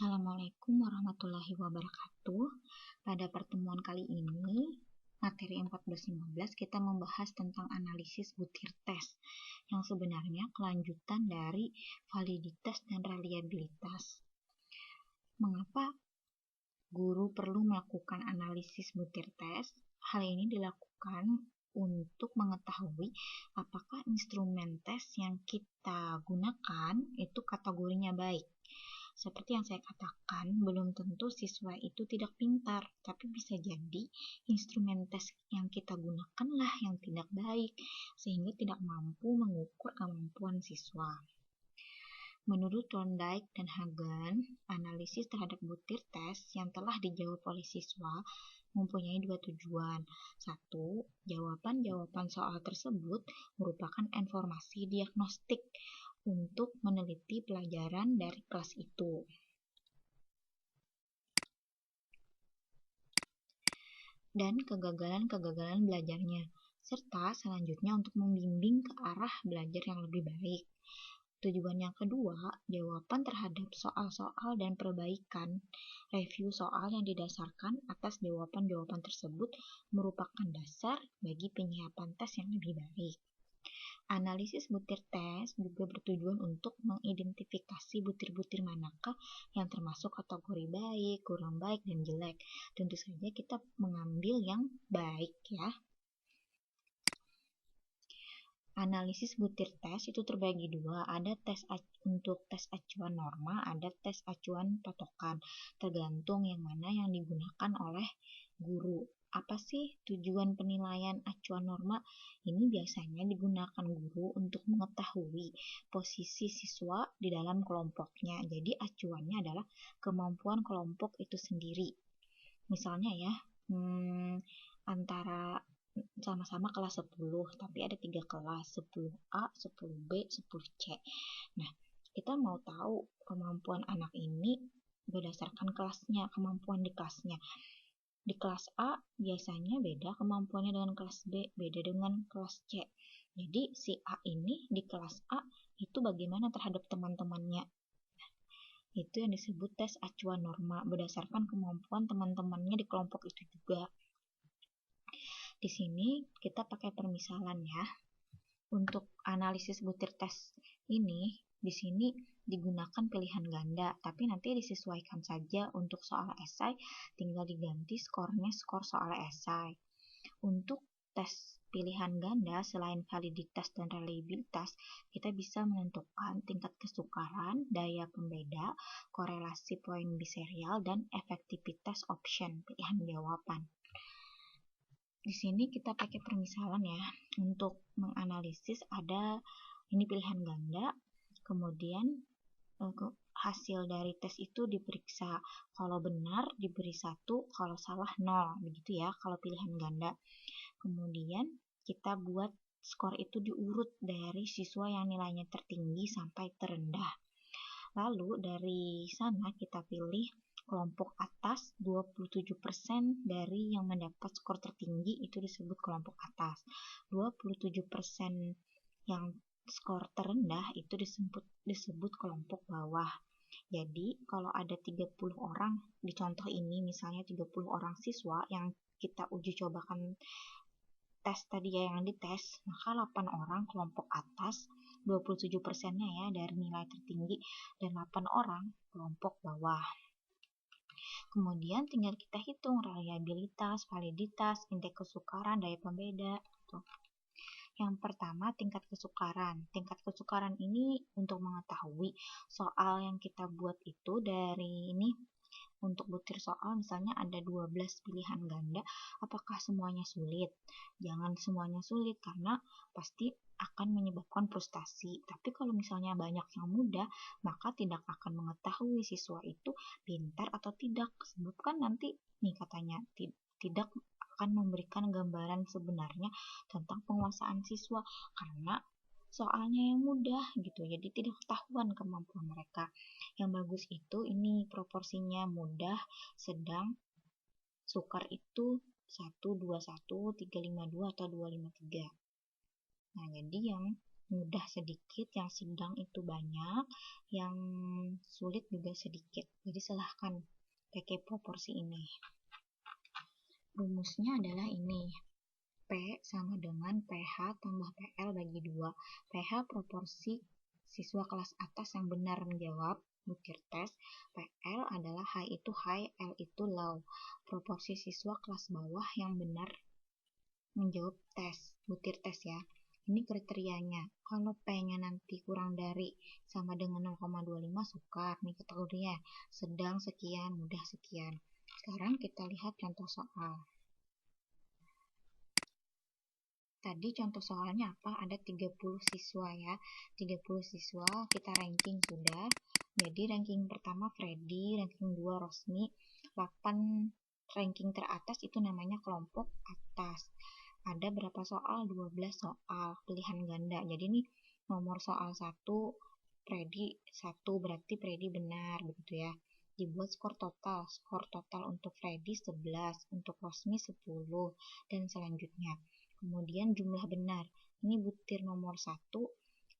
Assalamualaikum warahmatullahi wabarakatuh. Pada pertemuan kali ini, materi 14-15 kita membahas tentang analisis butir tes, yang sebenarnya kelanjutan dari validitas dan reliabilitas. Mengapa guru perlu melakukan analisis butir tes? Hal ini dilakukan untuk mengetahui apakah instrumen tes yang kita gunakan itu kategorinya baik. Seperti yang saya katakan, belum tentu siswa itu tidak pintar, tapi bisa jadi instrumen tes yang kita gunakanlah yang tidak baik, sehingga tidak mampu mengukur kemampuan siswa. Menurut Thorndike dan Hagen, analisis terhadap butir tes yang telah dijawab oleh siswa mempunyai dua tujuan. Satu, jawaban-jawaban soal tersebut merupakan informasi diagnostik untuk meneliti pelajaran dari kelas itu. Dan kegagalan-kegagalan belajarnya, serta selanjutnya untuk membimbing ke arah belajar yang lebih baik. Tujuan yang kedua, jawaban terhadap soal-soal dan perbaikan. Review soal yang didasarkan atas jawaban-jawaban tersebut merupakan dasar bagi penyiapan tes yang lebih baik. Analisis butir tes juga bertujuan untuk mengidentifikasi butir-butir manakah yang termasuk kategori baik, kurang baik, dan jelek. Tentu saja kita mengambil yang baik ya. Analisis butir tes itu terbagi dua, ada untuk tes acuan norma, ada tes acuan patokan, tergantung yang mana yang digunakan oleh guru. Apa sih tujuan penilaian acuan norma? Ini biasanya digunakan guru untuk mengetahui posisi siswa di dalam kelompoknya. Jadi acuannya adalah kemampuan kelompok itu sendiri. Misalnya ya, antara sama-sama kelas 10, tapi ada 3 kelas, 10A, 10B, 10C. Nah, kita mau tahu kemampuan anak ini berdasarkan kelasnya, kemampuan di kelasnya. Di kelas A biasanya beda kemampuannya dengan kelas B, beda dengan kelas C. Jadi si A ini di kelas A itu bagaimana terhadap teman-temannya. Itu yang disebut tes acuan norma, berdasarkan kemampuan teman-temannya di kelompok itu juga. Di sini kita pakai permisalan ya. Untuk analisis butir tes ini, di sini digunakan pilihan ganda, tapi nanti disesuaikan saja. Untuk soal esai tinggal diganti skornya skor soal esai. Untuk tes pilihan ganda, selain validitas dan reliabilitas, kita bisa menentukan tingkat kesukaran, daya pembeda, korelasi poin biserial, dan efektivitas option pilihan jawaban. Di sini kita pakai permisalan ya. Untuk menganalisis ada ini pilihan ganda, kemudian hasil dari tes itu diperiksa. Kalau benar diberi 1, kalau salah 0, begitu ya kalau pilihan ganda. Kemudian kita buat skor itu diurut dari siswa yang nilainya tertinggi sampai terendah. Lalu dari sana kita pilih kelompok atas. 27% dari yang mendapat skor tertinggi itu disebut kelompok atas. 27% yang skor terendah itu disebut kelompok bawah. Jadi kalau ada 30 orang di contoh ini, misalnya 30 orang siswa yang kita uji cobakan tes tadi ya, yang dites, maka 8 orang kelompok atas, 27%-nya ya dari nilai tertinggi, dan 8 orang kelompok bawah. Kemudian tinggal kita hitung reliabilitas, validitas, indeks kesukaran, daya pembeda gitu. Yang pertama, tingkat kesukaran. Tingkat kesukaran ini untuk mengetahui soal yang kita buat itu dari ini. Untuk butir soal misalnya ada 12 pilihan ganda, apakah semuanya sulit? Jangan semuanya sulit karena pasti akan menyebabkan frustasi. Tapi kalau misalnya banyak yang mudah, maka tidak akan mengetahui siswa itu pintar atau tidak. Sebab kan nanti nih katanya tidak akan memberikan gambaran sebenarnya tentang penguasaan siswa karena soalnya yang mudah gitu, jadi tidak ketahuan kemampuan mereka. Yang bagus itu ini proporsinya mudah, sedang, sukar itu 1, 2, 1, 3, 5, 2 atau 2, 5, 3. Nah, jadi yang mudah sedikit, yang sedang itu banyak, yang sulit juga sedikit. Jadi silahkan pakai proporsi ini. Rumusnya adalah ini. P sama dengan PH tambah PL bagi 2. PH proporsi siswa kelas atas yang benar menjawab butir tes. PL adalah high itu high, L itu low. Proporsi siswa kelas bawah yang benar menjawab tes, butir tes ya. Ini kriterianya. Kalau P-nya nanti kurang dari sama dengan 0,25 sukar. Ini kategorinya sedang sekian, mudah sekian. Sekarang kita lihat contoh soal. Tadi contoh soalnya apa? Ada 30 siswa ya. 30 siswa kita ranking sudah. Jadi ranking pertama Freddy, ranking 2 Rosmi, 8 ranking teratas itu namanya kelompok atas. Ada berapa soal? 12 soal pilihan ganda. Jadi ini nomor soal 1 Freddy 1, berarti Freddy benar begitu ya. Dibuat skor total. Skor total untuk Freddy 11, untuk Rosmi 10 dan selanjutnya. Kemudian jumlah benar. Ini butir nomor 1.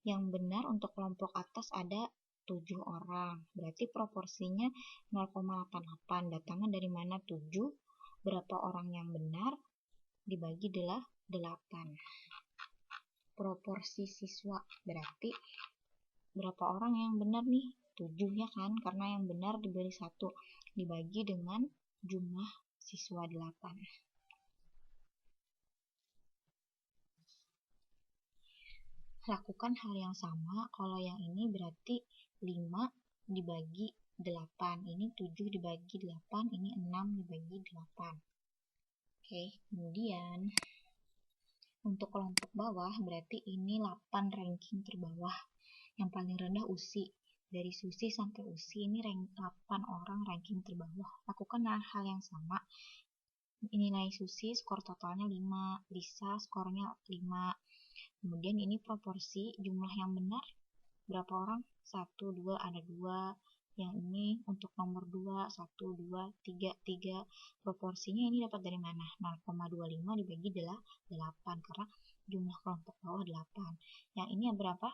Yang benar untuk kelompok atas ada 7 orang. Berarti proporsinya 0,88. Datangnya dari mana 7? Berapa orang yang benar? Dibagi adalah 8. Proporsi siswa berarti berapa orang yang benar nih? 7 ya kan? Karena yang benar diberi 1. Dibagi dengan jumlah siswa 8. Lakukan hal yang sama. Kalau yang ini berarti 5 dibagi 8. Ini 7 dibagi 8. Ini 6 dibagi 8. Oke, kemudian untuk kelompok bawah berarti ini 8 ranking terbawah. Yang paling rendah USI. Dari Susi sampai USI ini 8 orang ranking terbawah. Lakukan hal yang sama. Nilai Susi skor totalnya 5. Lisa skornya 5. Kemudian ini proporsi jumlah yang benar berapa orang? 1, 2, ada 2. Yang ini untuk nomor 2, 1, 2, 3, 3. Proporsinya ini dapat dari mana? 0,25 dibagi 8 karena jumlah kelompok bawah 8. Yang ini berapa?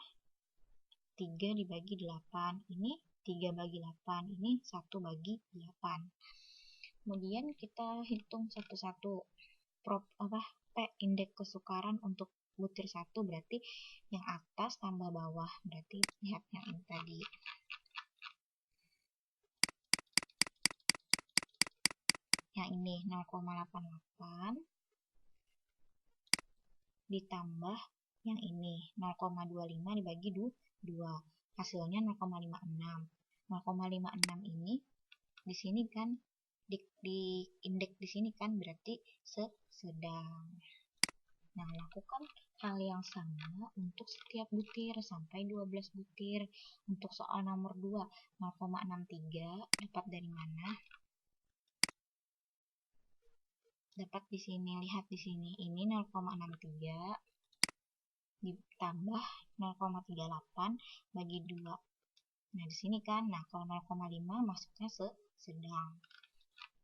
3 dibagi 8. Ini 3 bagi 8. Ini 1 bagi 8. Kemudian kita hitung satu-satu. P indeks kesukaran untuk butir 1 berarti yang atas tambah bawah. Berarti lihat yang ini tadi. Yang ini 0,88 ditambah yang ini 0,25 dibagi 2. Hasilnya 0,56. 0,56 ini di sini kan di indeks di sini kan berarti sedang. Nah, lakukan hal yang sama untuk setiap butir sampai 12 butir. Untuk soal nomor 2, 0,63 dapat dari mana? Dapat di sini, lihat di sini. Ini 0,63 ditambah 0,38 bagi 2. Nah, di sini kan. Nah, kalau 0,5 masuknya sedang.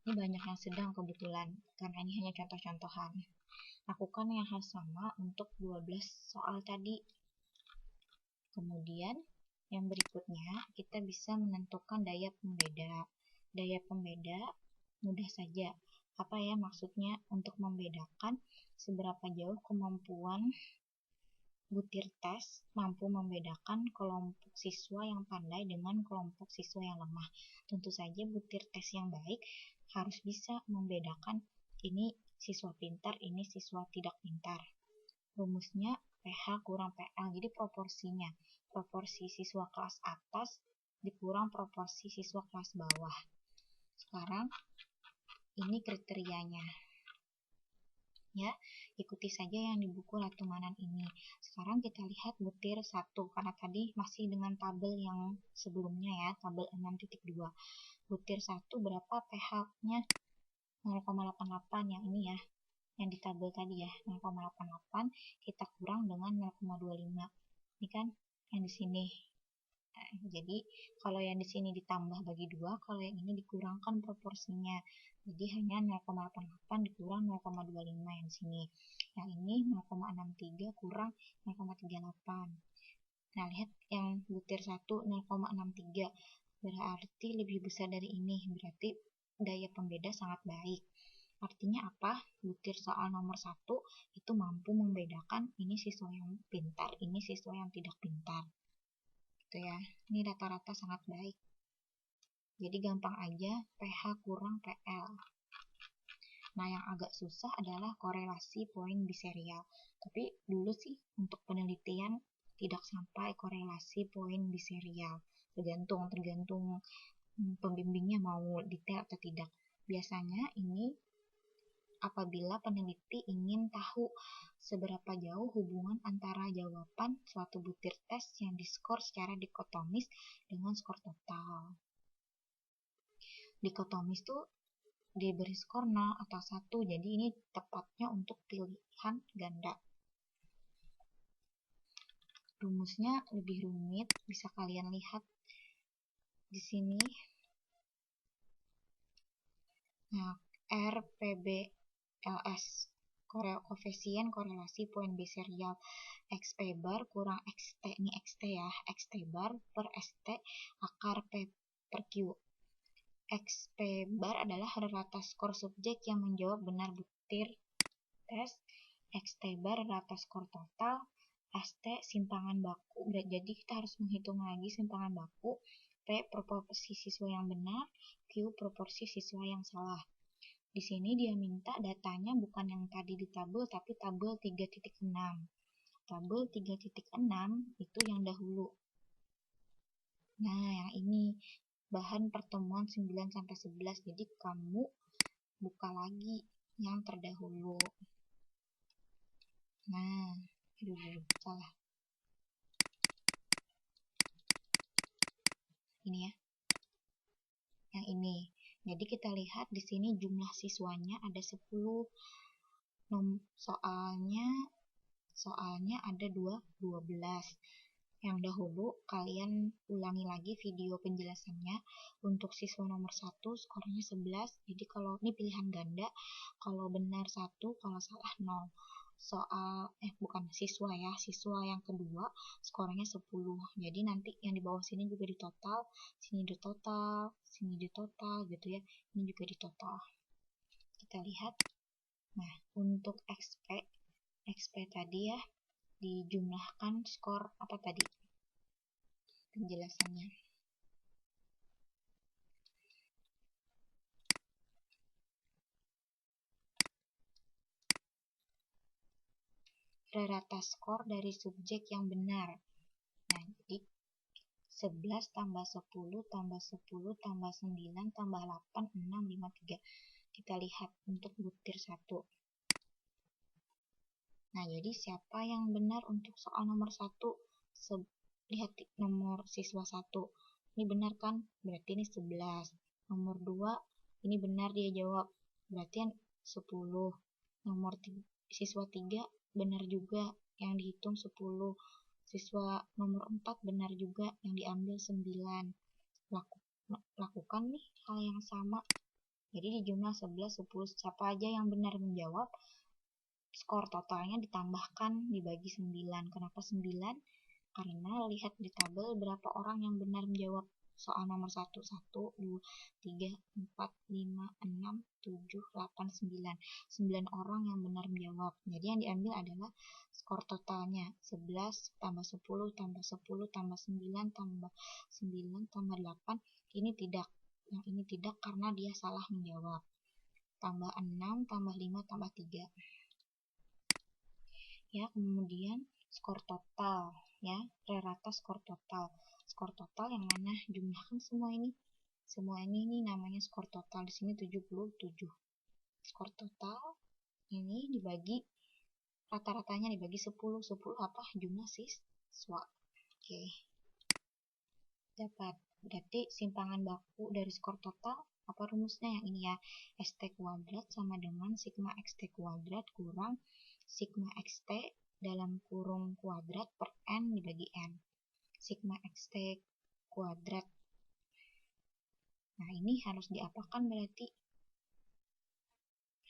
Ini banyak yang sedang kebetulan karena ini hanya contoh-contohan. Lakukan yang hal sama untuk 12 soal tadi. Kemudian yang berikutnya kita bisa menentukan daya pembeda. Daya pembeda mudah saja. Apa ya maksudnya? Untuk membedakan seberapa jauh kemampuan butir tes mampu membedakan kelompok siswa yang pandai dengan kelompok siswa yang lemah. Tentu saja butir tes yang baik harus bisa membedakan ini siswa pintar, ini siswa tidak pintar. Rumusnya PH kurang PL, jadi proporsinya. Proporsi siswa kelas atas dikurang proporsi siswa kelas bawah. Sekarang ini kriterianya. Ya, ikuti saja yang di buku Latumanan ini. Sekarang kita lihat butir 1, karena tadi masih dengan tabel yang sebelumnya ya, tabel 6.2. Butir 1 berapa pH-nya? 0,88 yang ini ya, yang di tabel tadi ya, 0,88 kita kurang dengan 0,25. Ini kan yang di sini. Nah, jadi kalau yang di sini ditambah bagi 2, kalau yang ini dikurangkan proporsinya. Jadi hanya 0,88 dikurang 0,25 yang sini. Yang ini 0,63 kurang 0,38. Nah, lihat yang butir 1 0,63, berarti lebih besar dari ini, berarti daya pembeda sangat baik. Artinya apa? Butir soal nomor 1 itu mampu membedakan ini siswa yang pintar, ini siswa yang tidak pintar. Gitu ya. Ini rata-rata sangat baik. Jadi gampang aja PH kurang PL. Nah, yang agak susah adalah korelasi poin biserial. Tapi dulu sih untuk penelitian tidak sampai korelasi poin biserial. Tergantung pembimbingnya mau detail atau tidak. Biasanya ini apabila peneliti ingin tahu seberapa jauh hubungan antara jawaban suatu butir tes yang diskor secara dikotomis dengan skor total. Dikotomis tuh diberi skor 0 atau 1, jadi ini tepatnya untuk pilihan ganda. Rumusnya lebih rumit, bisa kalian lihat di sini. Nah, RPBLS, koefisien korelasi poin biserial, XP bar kurang XT, ini XT ya, XT bar per ST akar P per Q. XP bar adalah rata skor subjek yang menjawab benar butir tes, XT bar rata skor total, ST simpangan baku. Jadi kita harus menghitung lagi simpangan baku, P proporsi siswa yang benar, Q proporsi siswa yang salah. Di sini dia minta datanya bukan yang tadi di tabel, tapi tabel 3.6. Tabel 3.6 itu yang dahulu. Nah, yang ini bahan pertemuan 9-11. Jadi kamu buka lagi yang terdahulu. Nah, aduh, salah. Ini ya. Yang ini. Jadi kita lihat di sini jumlah siswanya ada 10. Soalnya ada 12. Yang dahulu kalian ulangi lagi video penjelasannya. Untuk siswa nomor 1 skornya 11. Jadi kalau ini pilihan ganda, kalau benar 1, kalau salah 0. Bukan siswa ya, siswa yang kedua skornya 10. Jadi nanti yang di bawah sini juga ditotal, sini ditotal gitu ya. Ini juga ditotal. Kita lihat. Nah, untuk XP tadi ya, dijumlahkan skor apa tadi? Penjelasannya. Rata skor dari subjek yang benar. Nah, jadi 11 tambah 10 tambah 10 tambah 9 tambah 8, 6, 5, 3. Kita lihat untuk butir 1. Nah, jadi siapa yang benar untuk soal nomor 1? Lihat nomor siswa 1. Ini benar kan? Berarti ini 11. Nomor 2, ini benar dia jawab. Berarti 10. Nomor siswa 3 benar juga yang dihitung 10. Siswa nomor 4 benar juga yang diambil 9. Lakukan nih hal yang sama. Jadi di jumlah 11, 10, siapa aja yang benar menjawab, skor totalnya ditambahkan dibagi 9. Kenapa 9? Karena lihat di tabel berapa orang yang benar menjawab soal nomor 1. 1, 2, 3, 4, 5, 6, 7, 8, 9. 9 orang yang benar menjawab. Jadi yang diambil adalah skor totalnya. 11 tambah 10 tambah 10 tambah 9 tambah 9 tambah 8. Ini tidak. Yang ini tidak karena dia salah menjawab. Tambah 6 tambah 5 tambah 3. Ya, kemudian skor total ya, rata skor total. Skor total yang mana? Jumlahkan semua ini. Semua ini namanya skor total. Di sini 77. Skor total ini dibagi rata-ratanya dibagi 10. 10 apa? Jumlah siswa. Oke. Dapat. Berarti simpangan baku dari skor total apa rumusnya? Yang ini ya. ST kuadrat sama dengan sigma XT kuadrat kurang sigma XT dalam kurung kuadrat per N dibagi N. Sigma XT kuadrat. Nah, ini harus diapakan berarti?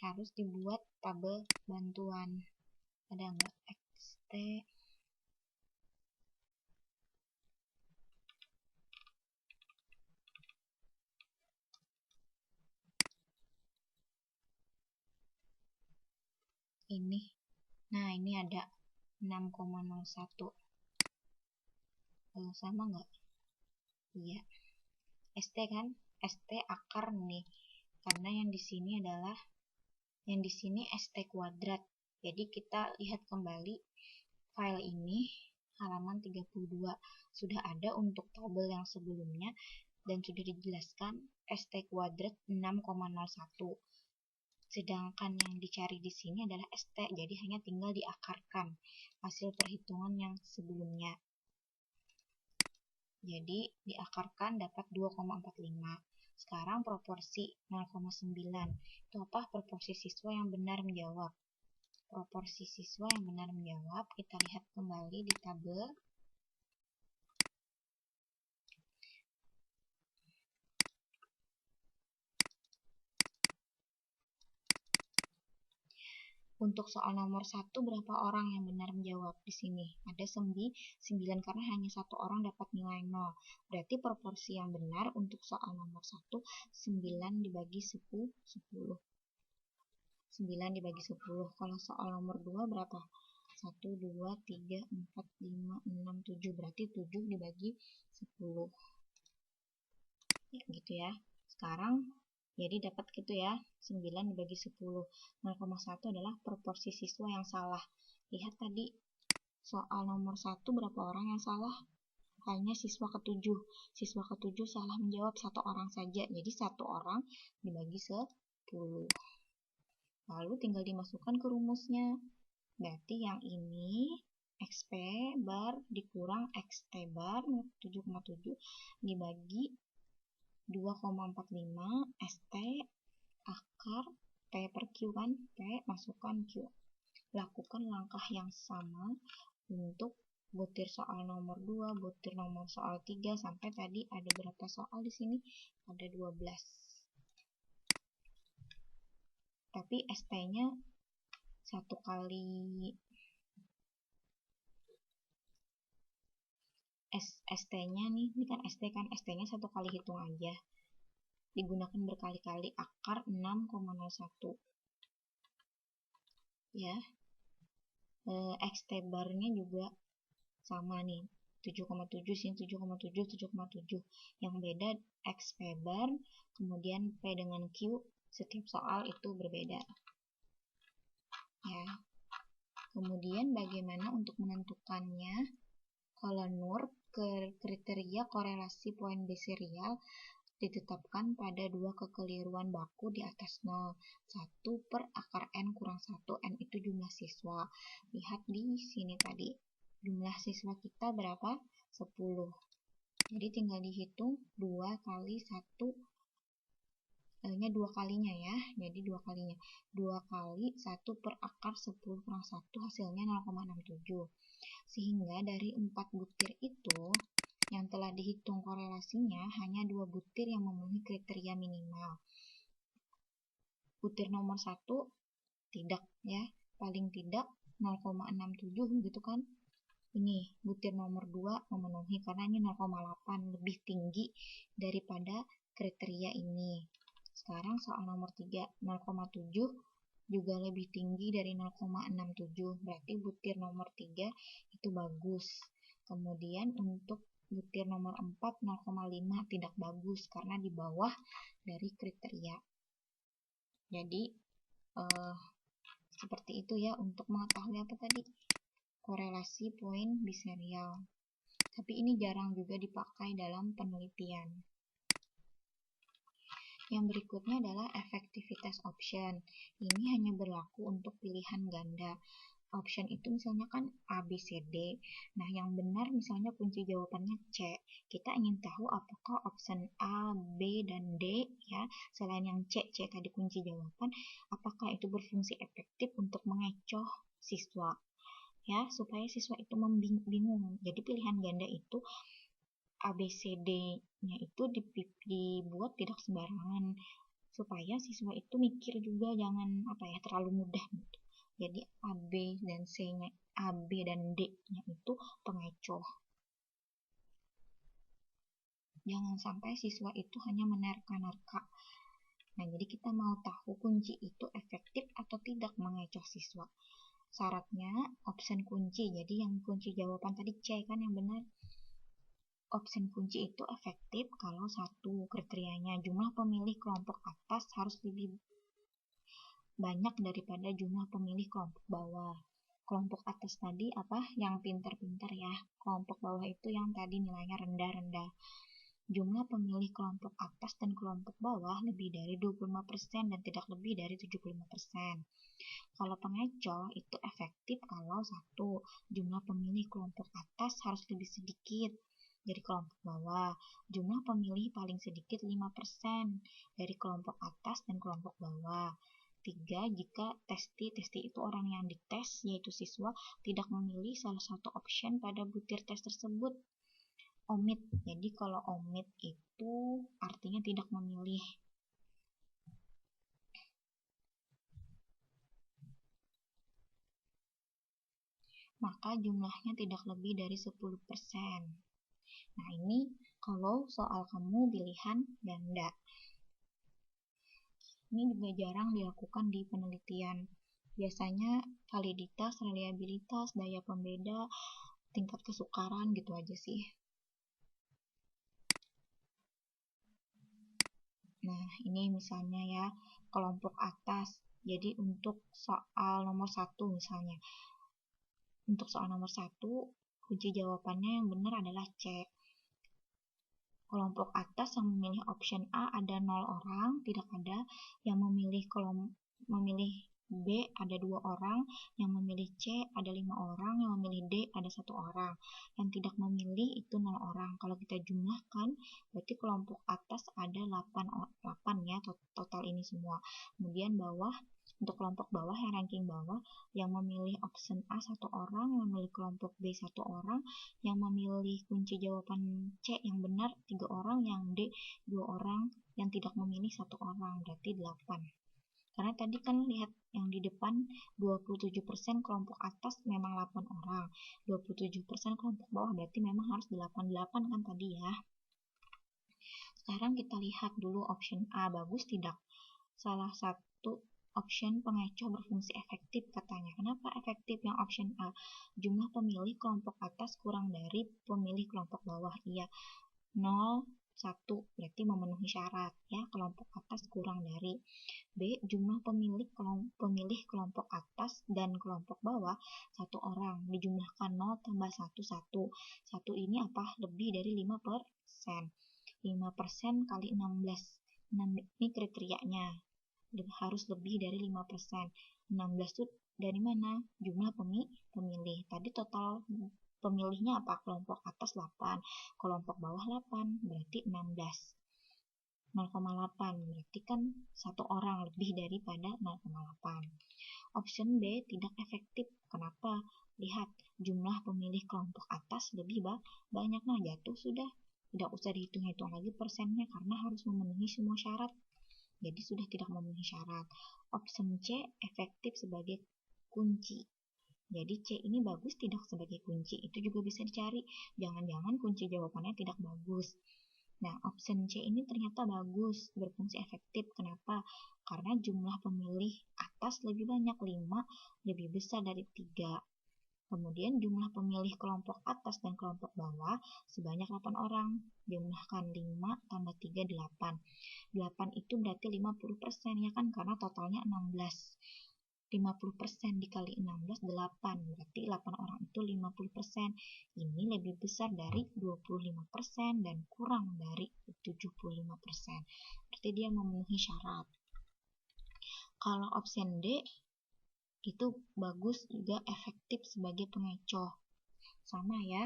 Harus dibuat tabel bantuan. Ada nggak? XT ini. Nah, ini ada 6,01. Sama nggak? Iya. ST kan? ST akar nih. Karena yang di sini adalah ST kuadrat. Jadi kita lihat kembali file ini, halaman 32. Sudah ada untuk tabel yang sebelumnya dan sudah dijelaskan ST kuadrat 6,01. Sedangkan yang dicari di sini adalah ST, jadi hanya tinggal diakarkan hasil perhitungan yang sebelumnya. Jadi diakarkan dapat 2,45. Sekarang proporsi 0,9. Itu apa? Proporsi siswa yang benar menjawab. Proporsi siswa yang benar menjawab, kita lihat kembali di tabel. Untuk soal nomor 1, berapa orang yang benar menjawab di sini? Ada 9 karena hanya satu orang dapat nilai 0. Berarti proporsi yang benar untuk soal nomor 1, 9 dibagi 10. 9 dibagi 10. Kalau soal nomor 2 berapa? 1, 2, 3, 4, 5, 6, 7. Berarti 7 dibagi 10. Ya, gitu ya. Sekarang jadi dapat gitu ya, 9 dibagi 10. 0,1 adalah proporsi siswa yang salah. Lihat tadi, soal nomor 1 berapa orang yang salah? Hanya siswa ke-7. Siswa ke-7 salah menjawab satu orang saja. Jadi satu orang dibagi 10. Lalu tinggal dimasukkan ke rumusnya. Berarti yang ini XP bar dikurang XT bar 7,7 dibagi 2,45 ST akar P per Q kan, P masukkan Q. Lakukan langkah yang sama untuk butir soal nomor 2, butir nomor soal 3, sampai tadi ada berapa soal di sini? Ada 12. Tapi ST-nya satu kali ST-nya nih, ini kan ST kan, ST-nya satu kali hitung aja. Digunakan berkali-kali akar 6,01. Ya. XT bar-nya juga sama nih. 7,7 sini 7,7 7,7. Yang beda XP bar, kemudian P dengan Q setiap soal itu berbeda. Ya. Kemudian bagaimana untuk menentukannya? Kalau NUR kriteria korelasi poin B serial ditetapkan pada dua kekeliruan baku di atas 0. 1 per akar N kurang 1. N itu jumlah siswa. Lihat di sini tadi. Jumlah siswa kita berapa? 10. Jadi tinggal dihitung 2 kali 1. Nya 2 kalinya ya. Jadi 2 kalinya. 2 kali 1 per akar 10 kurang 1 hasilnya 0,67. Sehingga dari 4 butir itu yang telah dihitung korelasinya hanya 2 butir yang memenuhi kriteria minimal. Butir nomor 1 tidak ya, paling tidak 0,67 gitu kan. Ini butir nomor 2 memenuhi karena ini 0,8 lebih tinggi daripada kriteria ini. Sekarang soal nomor 3, 0,7 juga lebih tinggi dari 0,67. Berarti butir nomor 3 itu bagus. Kemudian untuk butir nomor 4 0,5 tidak bagus karena di bawah dari kriteria. Jadi seperti itu ya untuk mengetahui apa tadi? Korelasi poin biserial. Tapi ini jarang juga dipakai dalam penelitian. Yang berikutnya adalah efektivitas option. Ini hanya berlaku untuk pilihan ganda. Option itu misalnya kan A, B, C, D. Nah, yang benar misalnya kunci jawabannya C. Kita ingin tahu apakah option A, B, dan D ya, selain yang C tadi kunci jawaban, apakah itu berfungsi efektif untuk mengecoh siswa. Ya, supaya siswa itu bingung. Jadi pilihan ganda itu ABCD-nya itu dibuat tidak sembarangan supaya siswa itu mikir juga, jangan terlalu mudah gitu. Jadi AB dan C-nya, AB dan D-nya itu pengecoh. Jangan sampai siswa itu hanya menerka-nerka. Nah, jadi kita mau tahu kunci itu efektif atau tidak mengecoh untuk siswa. Syaratnya option kunci, jadi yang kunci jawaban tadi C kan yang benar. Option kunci itu efektif kalau satu kriterianya jumlah pemilih kelompok atas harus lebih banyak daripada jumlah pemilih kelompok bawah. Kelompok atas tadi apa? Yang pintar-pintar ya. Kelompok bawah itu yang tadi nilainya rendah-rendah. Jumlah pemilih kelompok atas dan kelompok bawah lebih dari 25% dan tidak lebih dari 75%. Kalau pengecoh itu efektif kalau satu, jumlah pemilih kelompok atas harus lebih sedikit dari kelompok bawah. Jumlah pemilih paling sedikit 5% dari kelompok atas dan kelompok bawah. 3. Jika testi itu orang yang dites, yaitu siswa, tidak memilih salah satu option pada butir tes tersebut. Omit. Jadi kalau omit itu artinya tidak memilih. Maka jumlahnya tidak lebih dari 10%. Nah, ini kalau soal kamu pilihan ganda. Ini juga jarang dilakukan di penelitian. Biasanya validitas, reliabilitas, daya pembeda, tingkat kesukaran gitu aja sih. Nah, ini misalnya ya, kelompok atas. Jadi untuk soal nomor 1 misalnya. Untuk soal nomor 1, kunci jawabannya yang benar adalah C. Kelompok atas yang memilih option A ada 0 orang, tidak ada. Yang memilih B ada 2 orang, yang memilih C ada 5 orang, yang memilih D ada 1 orang. Yang tidak memilih itu 0 orang. Kalau kita jumlahkan, berarti kelompok atas ada 8 ya, total ini semua. Kemudian bawah, untuk kelompok bawah yang ranking bawah, yang memilih option A 1 orang, yang memilih kelompok B 1 orang, yang memilih kunci jawaban C yang benar 3 orang, yang D 2 orang, yang tidak memilih 1 orang, berarti 8. Karena tadi kan lihat yang di depan 27% kelompok atas memang 8 orang, 27% kelompok bawah berarti memang harus 8 kan tadi ya. Sekarang kita lihat dulu option A bagus tidak? Salah satu option pengecoh berfungsi efektif katanya. Kenapa efektif yang option A? Jumlah pemilih kelompok atas kurang dari pemilih kelompok bawah. Iya, 0, 1 berarti memenuhi syarat ya, kelompok atas kurang dari. B. Jumlah pemilih kelompok atas dan kelompok bawah 1 orang, dijumlahkan 0 tambah 1, 1. 1 ini apa? Lebih dari 5%. 5% kali 16. 6 ini kriterianya. Harus lebih dari 5%. 16 itu dari mana? Jumlah pemilih. Tadi total pemilihnya apa? Kelompok atas 8, kelompok bawah 8, berarti 16. 0,8 berarti kan 1 orang lebih daripada 0,8. Option B tidak efektif. Kenapa? Lihat, jumlah pemilih kelompok atas lebih banyak. Nah, jatuh sudah. Tidak usah dihitung-hitung lagi persennya karena harus memenuhi semua syarat. Jadi sudah tidak memenuhi syarat. Option C efektif sebagai kunci. Jadi C ini bagus tidak sebagai kunci. Itu juga bisa dicari. Jangan-jangan kunci jawabannya tidak bagus. Nah, option C ini ternyata bagus, berfungsi efektif. Kenapa? Karena jumlah pemilih atas lebih banyak, 5 lebih besar dari 3. Kemudian jumlah pemilih kelompok atas dan kelompok bawah sebanyak 8 orang. Jumlahkan 5 tambah 3, 8. 8 itu berarti 50% ya kan, karena totalnya 16. 50% dikali 16, 8. Berarti 8 orang itu 50%. Ini lebih besar dari 25% dan kurang dari 75%. Berarti dia memenuhi syarat. Kalau option D, itu bagus juga efektif sebagai pengecoh. Sama ya.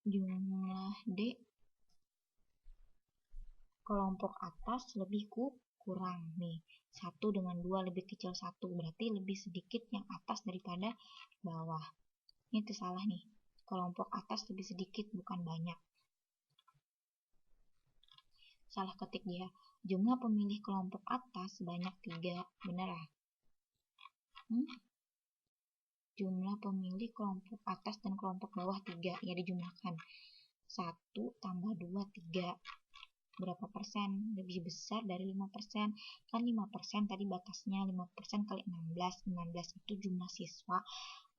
Jumlah D kelompok atas lebih kurang nih. 1 dengan 2 lebih kecil 1, berarti lebih sedikit yang atas daripada bawah. Ini tuh salah nih. Kelompok atas lebih sedikit, bukan banyak. Salah ketik dia. Jumlah pemilih kelompok atas sebanyak 3. Benar ya? Jumlah pemilih kelompok atas dan kelompok bawah 3. Ya dijumlahkan. 1 tambah 2, 3. berapa persen, lebih besar dari 5%. Kan 5% tadi batasnya, 5% kali 16. 16 itu jumlah siswa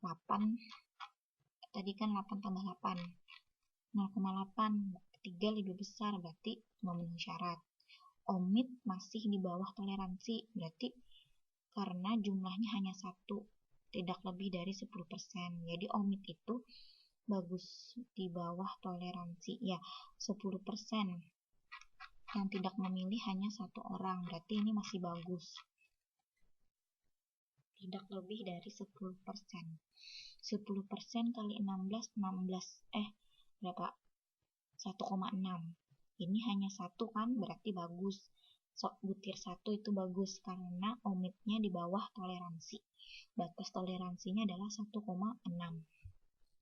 8, tadi kan 8 tambah 8, 0,8. 3 lebih besar, berarti memenuhi syarat. Omit masih di bawah toleransi, berarti karena jumlahnya hanya 1, tidak lebih dari 10%. Jadi omit itu bagus di bawah toleransi ya, 10%. Yang tidak memilih hanya 1 orang, berarti ini masih bagus, tidak lebih dari 10%. 10% kali 16, berapa? 1,6. Ini hanya 1 kan, berarti bagus. Butir 1 itu bagus karena omitnya di bawah toleransi. Batas toleransinya adalah 1,6.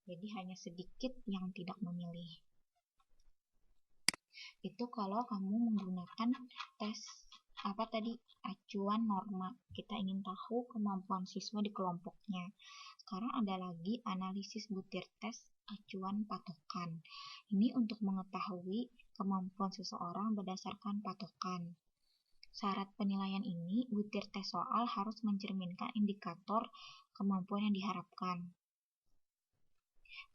Jadi hanya sedikit yang tidak memilih. Itu kalau kamu menggunakan tes acuan norma. Kita ingin tahu kemampuan siswa di kelompoknya. Sekarang ada lagi analisis butir tes acuan patokan. Ini untuk mengetahui kemampuan seseorang berdasarkan patokan. Syarat penilaian ini, butir tes soal harus mencerminkan indikator kemampuan yang diharapkan.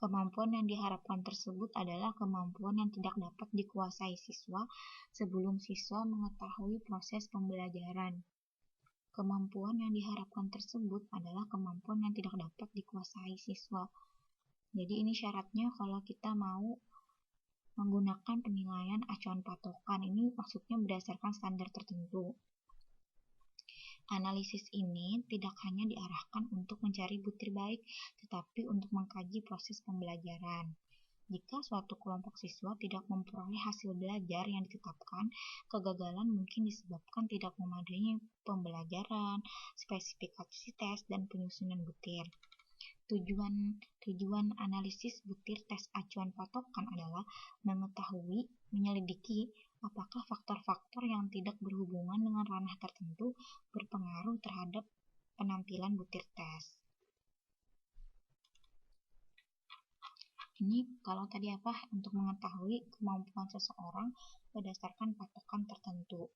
Kemampuan yang diharapkan tersebut adalah kemampuan yang tidak dapat dikuasai siswa sebelum siswa mengetahui proses pembelajaran. Kemampuan yang diharapkan tersebut adalah kemampuan yang tidak dapat dikuasai siswa. Jadi ini syaratnya kalau kita mau menggunakan penilaian acuan patokan. Ini maksudnya berdasarkan standar tertentu. Analisis ini tidak hanya diarahkan untuk mencari butir baik, tetapi untuk mengkaji proses pembelajaran. Jika suatu kelompok siswa tidak memperoleh hasil belajar yang ditetapkan, kegagalan mungkin disebabkan tidak memadainya pembelajaran, spesifikasi tes, dan penyusunan butir. Tujuan analisis butir tes acuan patokan adalah menyelidiki apakah faktor-faktor yang tidak berhubungan dengan ranah tertentu berpengaruh terhadap penampilan butir tes. Ini kalau tadi untuk mengetahui kemampuan seseorang berdasarkan patokan tertentu.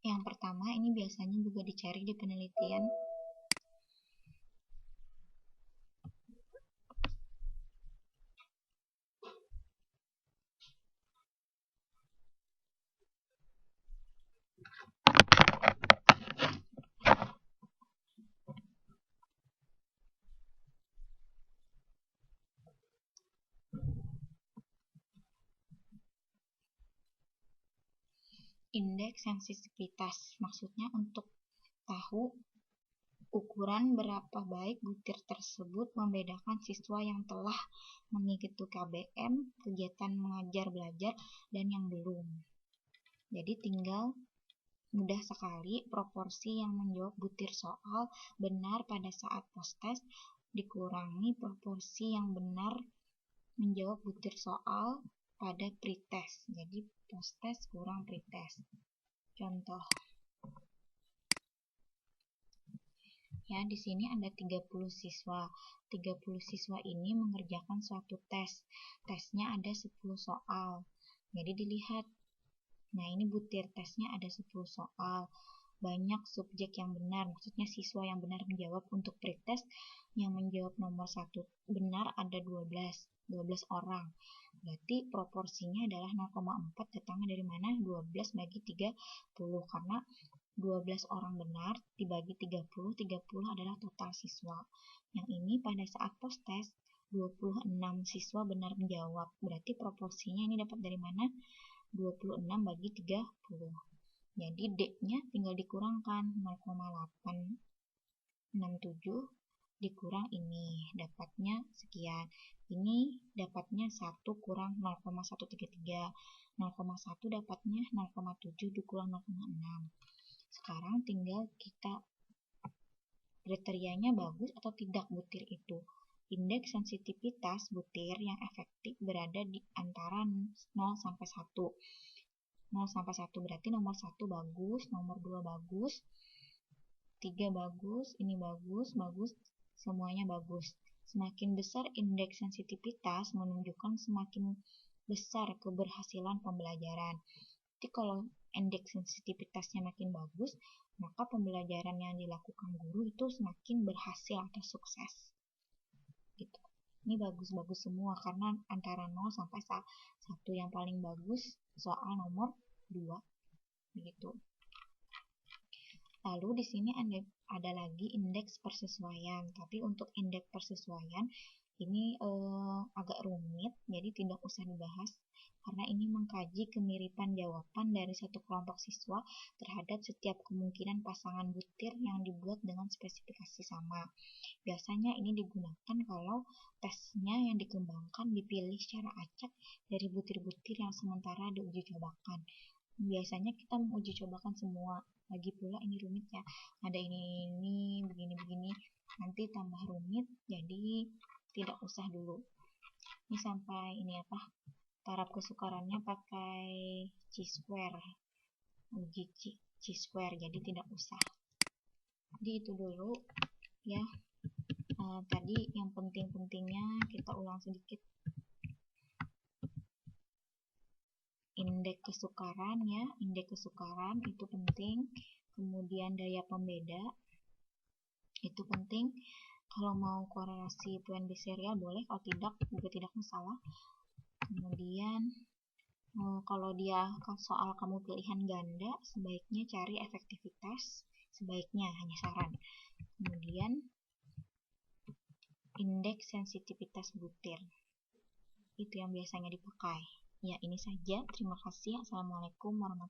Yang pertama, ini biasanya juga dicari di penelitian. Indeks sensitivitas, maksudnya untuk tahu ukuran berapa baik butir tersebut membedakan siswa yang telah mengikuti KBM, kegiatan mengajar belajar, dan yang belum. Jadi tinggal mudah sekali, proporsi yang menjawab butir soal benar pada saat post-test dikurangi proporsi yang benar menjawab butir soal pada pretest. Jadi post-test kurang pretest. Contoh. Ya, di sini ada 30 siswa. 30 siswa ini mengerjakan suatu tes. Tesnya ada 10 soal. Jadi dilihat. Nah, ini butir tesnya ada 10 soal. Banyak subjek yang benar, maksudnya siswa yang benar menjawab untuk pretest. Yang menjawab nomor 1 benar ada 12 orang. Berarti proporsinya adalah 0,4, datangnya dari mana? 12 bagi 30, karena 12 orang benar dibagi 30, 30 adalah total siswa. Yang ini pada saat post-test 26 siswa benar menjawab. Berarti proporsinya ini dapat dari mana? 26 bagi 30. Jadi D-nya tinggal dikurangkan 0,867 dikurang ini, dapatnya sekian. Ini dapatnya 1 kurang 0,133. 0,1 dapatnya 0,7 dikurang 0,6. Sekarang tinggal kita kriterianya bagus atau tidak butir itu. Indeks sensitivitas butir yang efektif berada di antara 0 sampai 1. 0 sampai 1 berarti nomor 1 bagus, nomor 2 bagus, 3 bagus, ini bagus, semuanya bagus. Semakin besar indeks sensitivitas menunjukkan semakin besar keberhasilan pembelajaran. Jadi kalau indeks sensitivitasnya makin bagus, maka pembelajaran yang dilakukan guru itu semakin berhasil atau sukses. Gitu. Ini bagus-bagus semua karena antara 0 sampai 1 yang paling bagus soal nomor 2. Begitu. Lalu di sini ada lagi indeks persesuaian, tapi untuk indeks persesuaian ini agak rumit, jadi tidak usah dibahas karena ini mengkaji kemiripan jawaban dari satu kelompok siswa terhadap setiap kemungkinan pasangan butir yang dibuat dengan spesifikasi sama. Biasanya ini digunakan kalau tesnya yang dikembangkan dipilih secara acak dari butir-butir yang sementara diuji cobakan. Biasanya kita menguji cobakan semua. Lagi pula ini rumit ya. Ada ini begini-begini. Nanti tambah rumit, jadi tidak usah dulu. Ini sampai ini apa? Taraf kesukarannya pakai chi-square. Uji chi-square, jadi tidak usah. Jadi itu dulu ya. Tadi yang penting-pentingnya kita ulang sedikit. Indeks kesukaran ya, indeks kesukaran itu penting. Kemudian daya pembeda itu penting. Kalau mau korelasi PUN serial boleh, kalau tidak juga tidak masalah. Kemudian kalau dia soal kamu pilihan ganda, sebaiknya cari efektivitas, sebaiknya, hanya saran. Kemudian indeks sensitivitas butir itu yang biasanya dipakai. Ya, ini saja. Terima kasih. Assalamualaikum warahmatullahi wabarakatuh.